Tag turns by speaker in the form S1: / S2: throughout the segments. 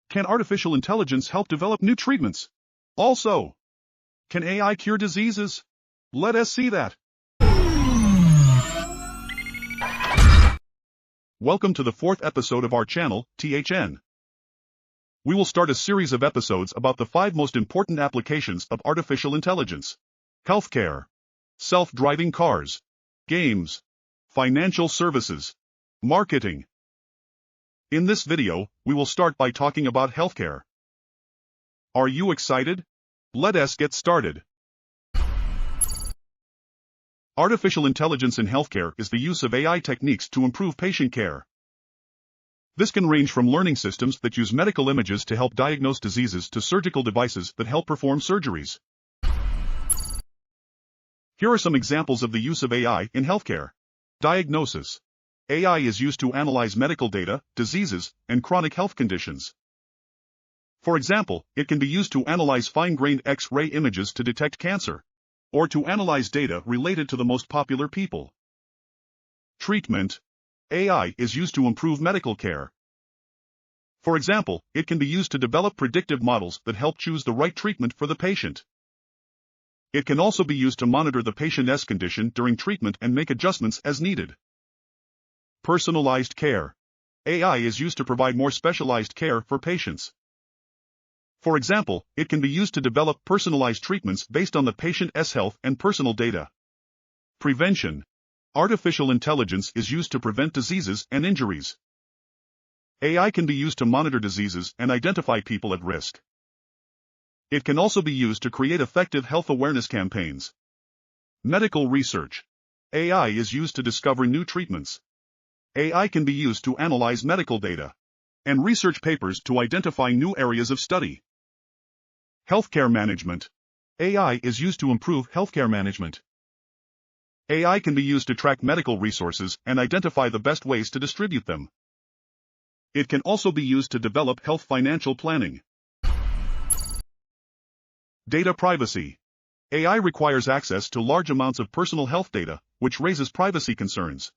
S1: Can artificial intelligence help develop new treatments? Also, can AI cure diseases? Let us see that. Welcome to the 4th episode of our channel, THN. We will start a series of episodes about the 5 most important applications of artificial intelligence: healthcare, self-driving cars, games, financial services, marketing. In this video, we will start by talking about healthcare. Are you excited? Let us get started. Artificial intelligence in healthcare is the use of AI techniques to improve patient care. This can range from learning systems that use medical images to help diagnose diseases to surgical devices that help perform surgeries. Here are some examples of the use of AI in healthcare. Diagnosis. AI is used to analyze medical data, diseases, and chronic health conditions. For example, it can be used to analyze fine-grained X-ray images to detect cancer, or to analyze data related to the most popular people. Treatment. AI is used to improve medical care. For example, it can be used to develop predictive models that help choose the right treatment for the patient. It can also be used to monitor the patient's condition during treatment and make adjustments as needed. Personalized care. AI is used to provide more specialized care for patients. For example, it can be used to develop personalized treatments based on the patient's health and personal data. Prevention. Artificial intelligence is used to prevent diseases and injuries. AI can be used to monitor diseases and identify people at risk. It can also be used to create effective health awareness campaigns. Medical research. AI is used to discover new treatments. AI can be used to analyze medical data and research papers to identify new areas of study. Healthcare management. AI is used to improve healthcare management. AI can be used to track medical resources and identify the best ways to distribute them. It can also be used to develop health financial planning. Data privacy. AI requires access to large amounts of personal health data, which raises privacy concerns.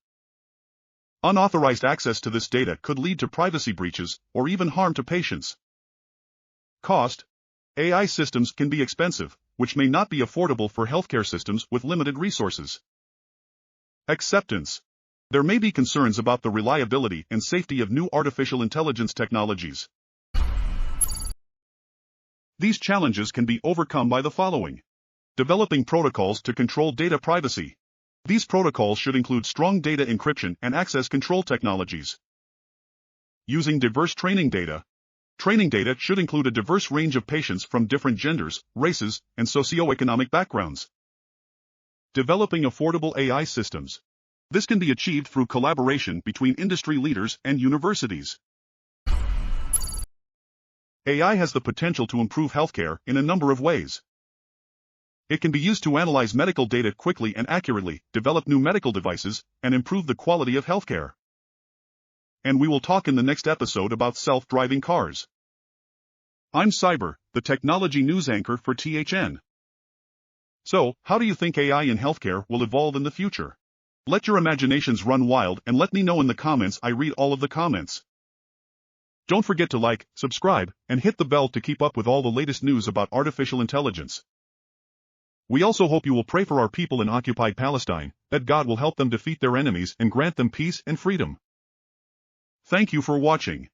S1: Unauthorized access to this data could lead to privacy breaches or even harm to patients. Cost. AI systems can be expensive, which may not be affordable for healthcare systems with limited resources. Acceptance. There may be concerns about the reliability and safety of new artificial intelligence technologies. These challenges can be overcome by the following. Developing protocols to control data privacy. These protocols should include strong data encryption and access control technologies. Using diverse training data. Training data should include a diverse range of patients from different genders, races, and socioeconomic backgrounds. Developing affordable AI systems. This can be achieved through collaboration between industry leaders and universities. AI has the potential to improve healthcare in a number of ways. It can be used to analyze medical data quickly and accurately, develop new medical devices, and improve the quality of healthcare. And we will talk in the next episode about self-driving cars. I'm Cyber, the technology news anchor for THN. So, how do you think AI in healthcare will evolve in the future? Let your imaginations run wild and let me know in the comments. I read all of the comments. Don't forget to like, subscribe, and hit the bell to keep up with all the latest news about artificial intelligence. We also hope you will pray for our people in occupied Palestine, that God will help them defeat their enemies and grant them peace and freedom. Thank you for watching.